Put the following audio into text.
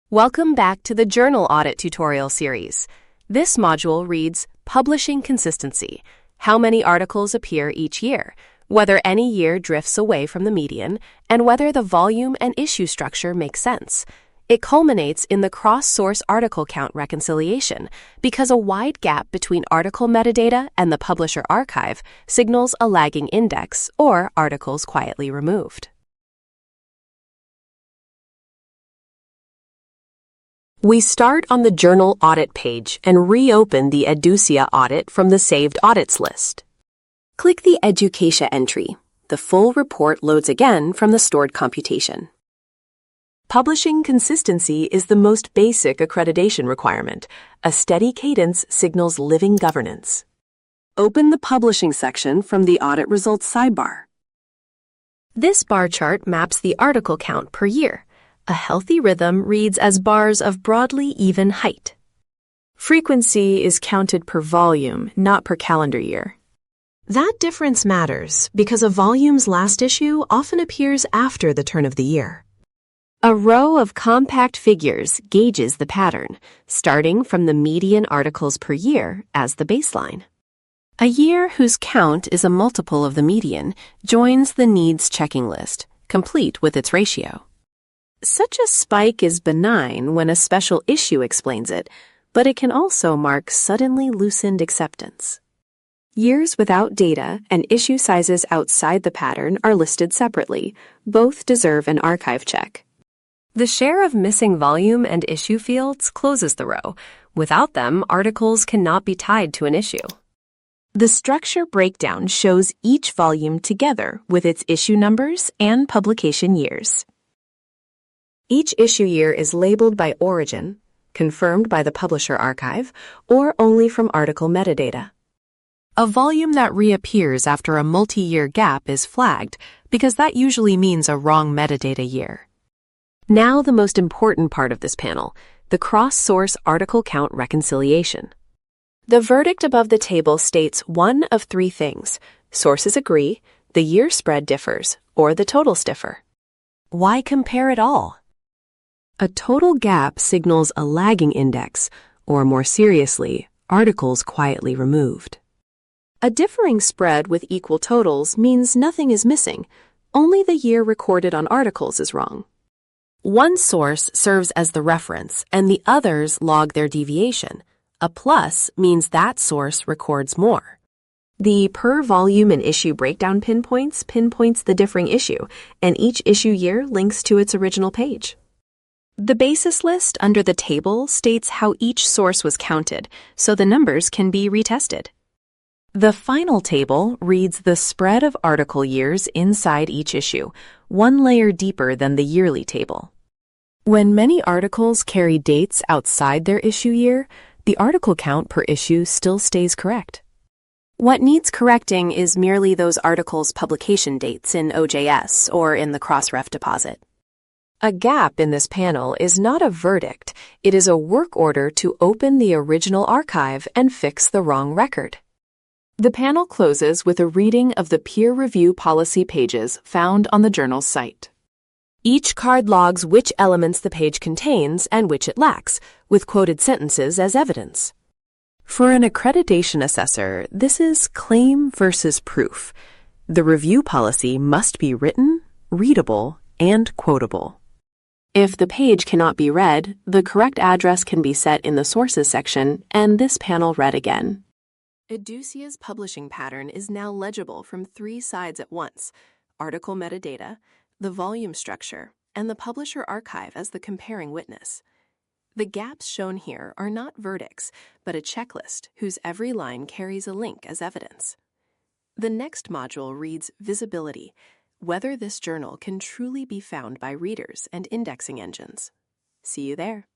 Welcome back to the Journal Audit tutorial series. This module reads Publishing Consistency, how many articles appear each year, whether any year drifts away from the median, and whether the volume and issue structure make sense. It culminates in the cross-source article count reconciliation because a wide gap between article metadata and the publisher archive signals a lagging index or articles quietly removed. We start on the Journal Audit page and reopen the Educia audit from the Saved Audits list. Click the Education entry. The full report loads again from the stored computation. Publishing consistency is the most basic accreditation requirement. A steady cadence signals living governance. Open the Publishing section from the Audit Results sidebar. This bar chart maps the article count per year. A healthy rhythm reads as bars of broadly even height. Frequency is counted per volume, not per calendar year. That difference matters because a volume's last issue often appears after the turn of the year. A row of compact figures gauges the pattern, starting from the median articles per year as the baseline. A year whose count is a multiple of the median joins the needs checking list, complete with its ratio. Such a spike is benign when a special issue explains it, but it can also mark suddenly loosened acceptance. Years without data and issue sizes outside the pattern are listed separately. Both deserve an archive check. The share of missing volume and issue fields closes the row. Without them, articles cannot be tied to an issue. The structure breakdown shows each volume together with its issue numbers and publication years. Each issue year is labeled by origin, confirmed by the publisher archive, or only from article metadata. A volume that reappears after a multi-year gap is flagged because that usually means a wrong metadata year. Now the most important part of this panel, the cross-source article count reconciliation. The verdict above the table states one of three things. Sources agree, the year spread differs, or the totals differ. Why compare it all? A total gap signals a lagging index, or more seriously, articles quietly removed. A differing spread with equal totals means nothing is missing, only the year recorded on articles is wrong. One source serves as the reference, and the others log their deviation. A plus means that source records more. The per volume and issue breakdown pinpoints the differing issue, and each issue year links to its original page. The basis list under the table states how each source was counted, so the numbers can be retested. The final table reads the spread of article years inside each issue, one layer deeper than the yearly table. When many articles carry dates outside their issue year, the article count per issue still stays correct. What needs correcting is merely those articles' publication dates in OJS or in the Crossref deposit. A gap in this panel is not a verdict, it is a work order to open the original archive and fix the wrong record. The panel closes with a reading of the peer review policy pages found on the journal's site. Each card logs which elements the page contains and which it lacks, with quoted sentences as evidence. For an accreditation assessor, this is claim versus proof. The review policy must be written, readable, and quotable. If the page cannot be read, the correct address can be set in the Sources section and this panel read again. Educia's publishing pattern is now legible from three sides at once: article metadata, the volume structure, and the publisher archive as the comparing witness. The gaps shown here are not verdicts, but a checklist whose every line carries a link as evidence. The next module reads Visibility, whether this journal can truly be found by readers and indexing engines. See you there.